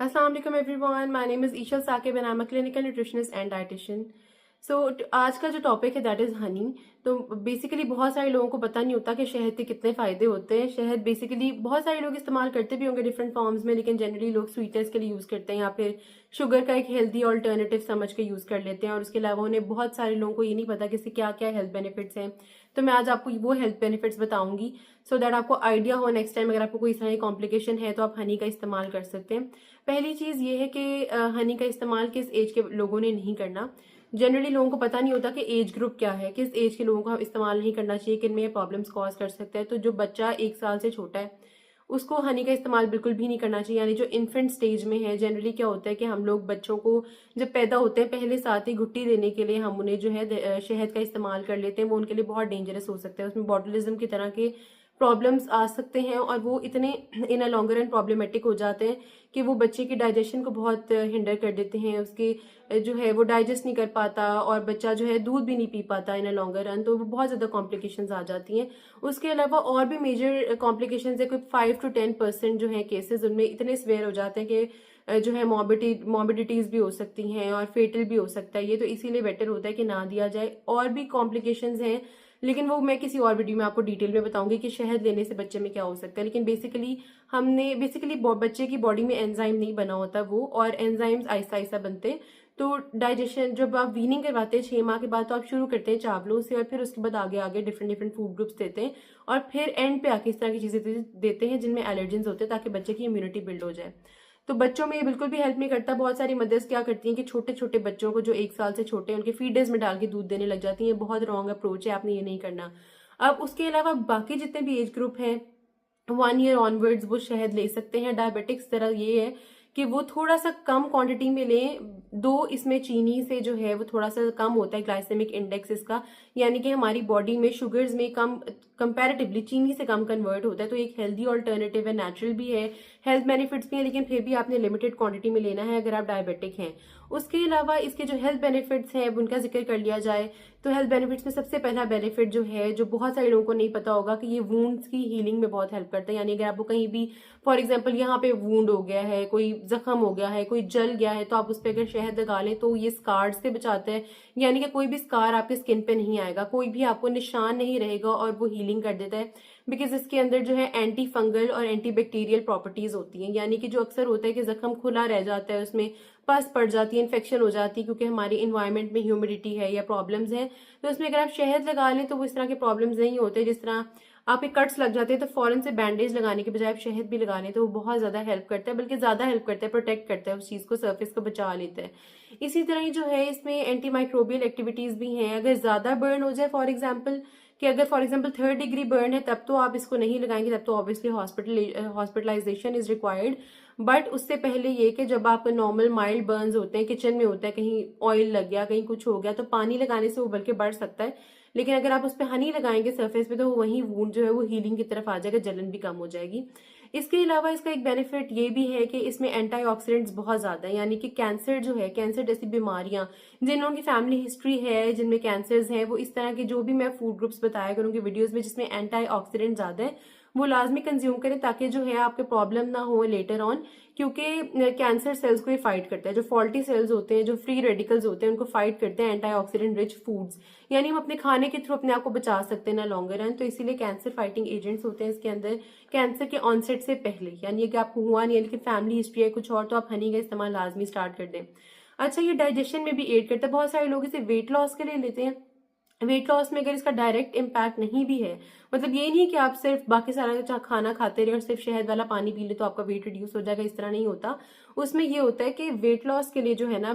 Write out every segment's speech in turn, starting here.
Assalamu alaikum everyone. My name is Ishal Saqib and I'm a clinical nutritionist and dietitian. सो आज का जो topic है that is Honey. तो basically बहुत सारे लोगों को पता नहीं होता कि शहद के कितने फ़ायदे होते हैं। शहद बेसिकली बहुत सारे लोग इस्तेमाल करते भी होंगे डिफरेंट फॉर्म्स में, लेकिन जनरली लोग स्वीटनेस के लिए यूज़ करते हैं या फिर शुगर का एक हेल्दी ऑल्टरनेटिव समझ के यूज़ कर लेते हैं। और उसके अलावा उन्हें बहुत सारे लोगों को ये नहीं पता कि इससे क्या क्या हेल्थ बेनिफिट्स हैं। तो मैं आज आपको वो हेल्थ बेनिफिट्स बताऊंगी सो दैट आपको आइडिया हो नेक्स्ट टाइम अगर आपको कोई इस तरह की कॉम्प्लिकेशन है तो आप हनी का इस्तेमाल कर सकते हैं। पहली चीज़ ये है कि हनी का इस्तेमाल किस एज के लोगों ने नहीं करना। जनरली लोगों को पता नहीं होता कि एज ग्रुप क्या है, किस एज के लोगों को इस्तेमाल नहीं करना चाहिए, किन में ये प्रॉब्लम्स कॉज कर सकते हैं। तो जो बच्चा 1 साल से छोटा है उसको हनी का इस्तेमाल बिल्कुल भी नहीं करना चाहिए। यानी जो इन्फेंट स्टेज में है, जनरली क्या होता है कि हम लोग बच्चों को जब पैदा होते हैं पहले साथ ही घुट्टी देने के लिए हम उन्हें जो है शहद का इस्तेमाल कर लेते हैं। वो उनके लिए बहुत डेंजरस हो सकता है, उसमें बॉटुलिज्म की तरह के प्रॉब्लम्स आ सकते हैं और वो इतने इन अ लॉन्गर रन प्रॉब्लमेटिक हो जाते हैं कि वो बच्चे की डाइजेशन को बहुत हिंडर कर देते हैं। उसके जो है वो डाइजेस्ट नहीं कर पाता और बच्चा जो है दूध भी नहीं पी पाता इन अ लॉन्गर रन। तो वो बहुत ज़्यादा कॉम्प्लिकेशंस आ जाती हैं। उसके अलावा और भी मेजर कॉम्प्लिकेशंस है, कोई 5 to 10% जो है केसेस उनमें इतने सिवियर हो जाते हैं कि जो है मॉर्बिडिटीज भी हो सकती हैं और फेटल भी हो सकता है ये। तो इसीलिए बेटर होता है कि ना दिया जाए। और भी कॉम्प्लिकेशंस हैं लेकिन वो मैं किसी और वीडियो में आपको डिटेल में बताऊंगी कि शहद लेने से बच्चे में क्या हो सकता है। लेकिन बेसिकली बच्चे की बॉडी में एंजाइम नहीं बना होता वो, और एंजाइम्स आहिस्ता आहिस्ता बनते हैं। तो डाइजेशन जब आप वीनिंग करवाते हैं 6 माह के बाद तो आप शुरू करते हैं चावलों से और फिर उसके बाद आगे आगे डिफरेंट डिफरेंट फूड ग्रुप्स देते हैं और फिर एंड पे आके इस तरह की चीजें देते हैं जिनमें एलर्जेंस होते हैं ताकि बच्चे की इम्यूनिटी बिल्ड हो जाए। तो बच्चों में ये बिल्कुल भी हेल्प नहीं करता। बहुत सारी मदर्स क्या करती हैं कि छोटे छोटे बच्चों को जो 1 साल से छोटे हैं उनके फीडर्स में डाल के दूध देने लग जाती हैं। बहुत रॉन्ग अप्रोच है, आपने ये नहीं करना। अब उसके अलावा बाकी जितने भी एज ग्रुप हैं 1 ईयर ऑनवर्ड्स वो शहद ले सकते हैं। डायबिटिक्स तरह ये है कि वो थोड़ा सा कम क्वांटिटी में लें। दो इसमें चीनी से जो है वो थोड़ा सा कम होता है ग्लाइसेमिक इंडेक्स इसका, यानी कि हमारी बॉडी में शुगर्स में कम कंपैरेटिवली चीनी से कम कन्वर्ट होता है। तो एक हेल्दी ऑल्टरनेटिव है, नेचुरल भी है, हेल्थ बेनिफिट्स भी है, लेकिन फिर भी आपने लिमिटेड क्वांटिटी में लेना है अगर आप डायबिटिक हैं। उसके अलावा इसके जो हेल्थ बेनिफिट्स हैं उनका जिक्र कर लिया जाए तो हेल्थ बेनिफिट्स में सबसे पहला बेनिफिट जो है जो बहुत सारे लोगों को नहीं पता होगा कि ये वूंड्स की हीलिंग में बहुत हेल्प करता है। यानी अगर आपको कहीं भी फॉर एग्जांपल यहाँ पे वूंड हो गया है, कोई जख्म हो गया है, कोई जल गया है, तो आप उस पर अगर शहद लगा लें तो ये स्कार्स से बचाता है। यानी कि कोई भी स्कार आपके स्किन पे नहीं आएगा, कोई भी आपको निशान नहीं रहेगा और वो हीलिंग कर देता है। बिकॉज इसके अंदर जो है एंटी फंगल और एंटी बैक्टीरियल प्रॉपर्टीज होती हैं। यानी कि जो अक्सर होता है कि जख्म खुला रह जाता है, उसमें पस पड़ जाती है, इन्फेक्शन हो जाती है क्योंकि हमारी इन्वायरमेंट में ह्यूमिडिटी है या प्रॉब्लम्स हैं। तो उसमें अगर आप शहद लगा लें तो वो इस तरह के प्रॉब्लम्स नहीं होते। जिस तरह आपके कट्स लग जाते हैं तो फौरन से बैंडेज लगाने के बजाय आप शहद भी लगा लें तो वो बहुत ज्यादा हेल्प करता है, बल्कि ज्यादा हेल्प करता है, प्रोटेक्ट करता है उस चीज को, सर्फेस को बचा लेता है। इसी तरह ही जो है इसमें एंटी माइक्रोबियल एक्टिविटीज भी हैं। अगर ज्यादा बर्न हो जाए फॉर एग्जाम्पल कि अगर for example 3rd degree burn है तब तो आप इसको नहीं लगाएंगे, तब तो obviously hospitalisation is required. But उससे पहले ये कि जब आपको नॉर्मल माइल्ड बर्न्स होते हैं, किचन में होता है, कहीं ऑयल लग गया, कहीं कुछ हो गया, तो पानी लगाने से वो बल्कि बढ़ सकता है। लेकिन अगर आप उस पर हनी लगाएंगे सरफेस पे तो वही वूंड जो है वो हीलिंग की तरफ आ जाएगा, जलन भी कम हो जाएगी। इसके अलावा इसका एक बेनिफिट ये भी है कि इसमें एंटीऑक्सीडेंट्स बहुत ज्यादा है। यानी कि कैंसर जो है, कैंसर जैसी बीमारियां जिन लोगों की फैमिली हिस्ट्री है जिनमें कैंसर्स हैं, वो इस तरह के जो भी मैं फूड ग्रुप्स बताया करूंगी वीडियोस में जिसमें एंटीऑक्सीडेंट ज्यादा है वो लाजमी कंज्यूम करें ताकि जो है आपके प्रॉब्लम ना हो लेटर ऑन। क्योंकि कैंसर सेल्स को ये फाइट करता है, जो फॉल्टी सेल्स होते हैं, जो फ्री रेडिकल्स होते हैं, उनको फाइट करते हैं एंटीऑक्सीडेंट रिच फूड्स। यानी हम अपने खाने के थ्रू अपने आप को बचा सकते हैं ना लॉन्गर रन। तो इसीलिए कैंसर फाइटिंग एजेंट्स होते हैं इसके अंदर कैंसर के ऑनसेट से पहले। यानी कि आपको हुआ नहीं है लेकिन फैमिली हिस्ट्री है कुछ और, तो आप हनी का इस्तेमाल लाजमी स्टार्ट कर दें। अच्छा, ये डाइजेशन में भी एड करता है। बहुत सारे लोग इसे वेट लॉस के लिए लेते हैं। वेट लॉस में अगर इसका डायरेक्ट इम्पैक्ट नहीं भी है, मतलब ये नहीं कि आप सिर्फ बाकी सारा खाना खाते रहे और सिर्फ शहद वाला पानी पी ले तो आपका वेट रिड्यूस हो जाएगा, इस तरह नहीं होता। उसमें ये होता है कि वेट लॉस के लिए जो है ना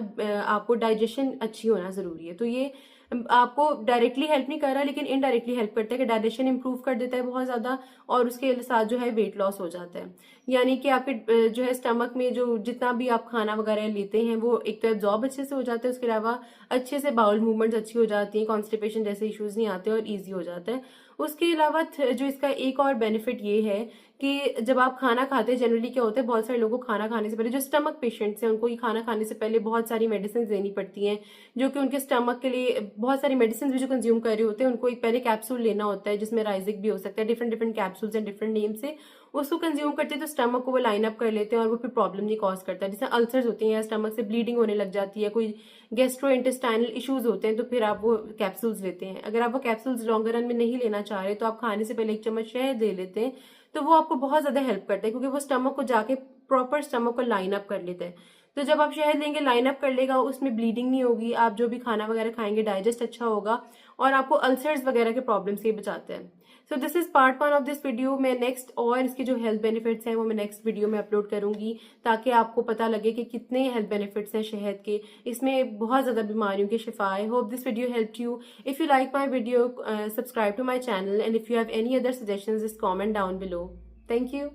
आपको डाइजेशन अच्छी होना जरूरी है। तो ये आपको डायरेक्टली हेल्प नहीं कर रहा लेकिन इनडायरेक्टली हेल्प करता है कि डाइजेशन इंप्रूव कर देता है बहुत ज्यादा और उसके साथ जो है वेट लॉस हो जाता है। यानी कि आपके जो है स्टमक में जो जितना भी आप खाना वगैरह लेते हैं वो एक तो एब्जॉर्ब अच्छे से हो जाता है, उसके अलावा अच्छे से बाउल मूवमेंट्स अच्छी हो जाती हैं, कॉन्स्टिपेशन जैसे इश्यूज नहीं आते और ईजी हो जाता है। उसके अलावा जो इसका एक और बेनिफिट ये है कि जब आप खाना खाते हैं जनरली क्या होता है बहुत सारे लोगों को खाना खाने से पहले, जो स्टमक पेशेंट्स हैं उनको ये खाना खाने से पहले बहुत सारी मेडिसिन देनी पड़ती हैं जो कि उनके स्टमक के लिए बहुत सारी मेडिसिन भी जो कंज्यूम कर रहे होते हैं उनको एक पहले कैप्सूल लेना होता है जिसमें राइजिक भी हो सकता है, different different capsules and different name से उसको कंज्यूम करते हैं तो स्टमक को वो लाइन अप कर लेते हैं और वो फिर प्रॉब्लम नहीं कॉज करता है। जैसे अल्सर्स होते हैं या स्टमक से ब्लीडिंग होने लग जाती है, कोई गैस्ट्रो इंटेस्टाइनल इश्यूज होते हैं, तो फिर आप वो कैप्सूल्स लेते हैं। अगर आप वो कैप्सूल्स लॉन्गर रन में नहीं लेना चाह रहे तो आप खाने से पहले 1 चम्मच शहद ले लेते हैं, तो वो आपको बहुत ज्यादा हेल्प करता है, क्योंकि वो स्टमक को जाके प्रॉपर स्टमक को लाइन अप कर लेता है। तो जब आप शहद लेंगे लाइन अप कर लेगा, उसमें ब्लीडिंग नहीं होगी, आप जो भी खाना वगैरह खाएंगे डाइजेस्ट अच्छा होगा और आपको अल्सर्स वगैरह के प्रॉब्लम से बचाता है। So this is part 1 of this video. मैं नेक्स्ट और इसके जो हेल्थ बेनिफिट्स हैं वो मैं नेक्स्ट वीडियो में अपलोड करूंगी, ताकि आपको पता लगे कि कितने हेल्थ बेनिफिट्स हैं शहद के। इसमें बहुत ज्यादा बीमारियों के शिफा है। Hope this video help you. If you like my video, subscribe to my channel, and if you have any other suggestions, just comment down below. Thank you.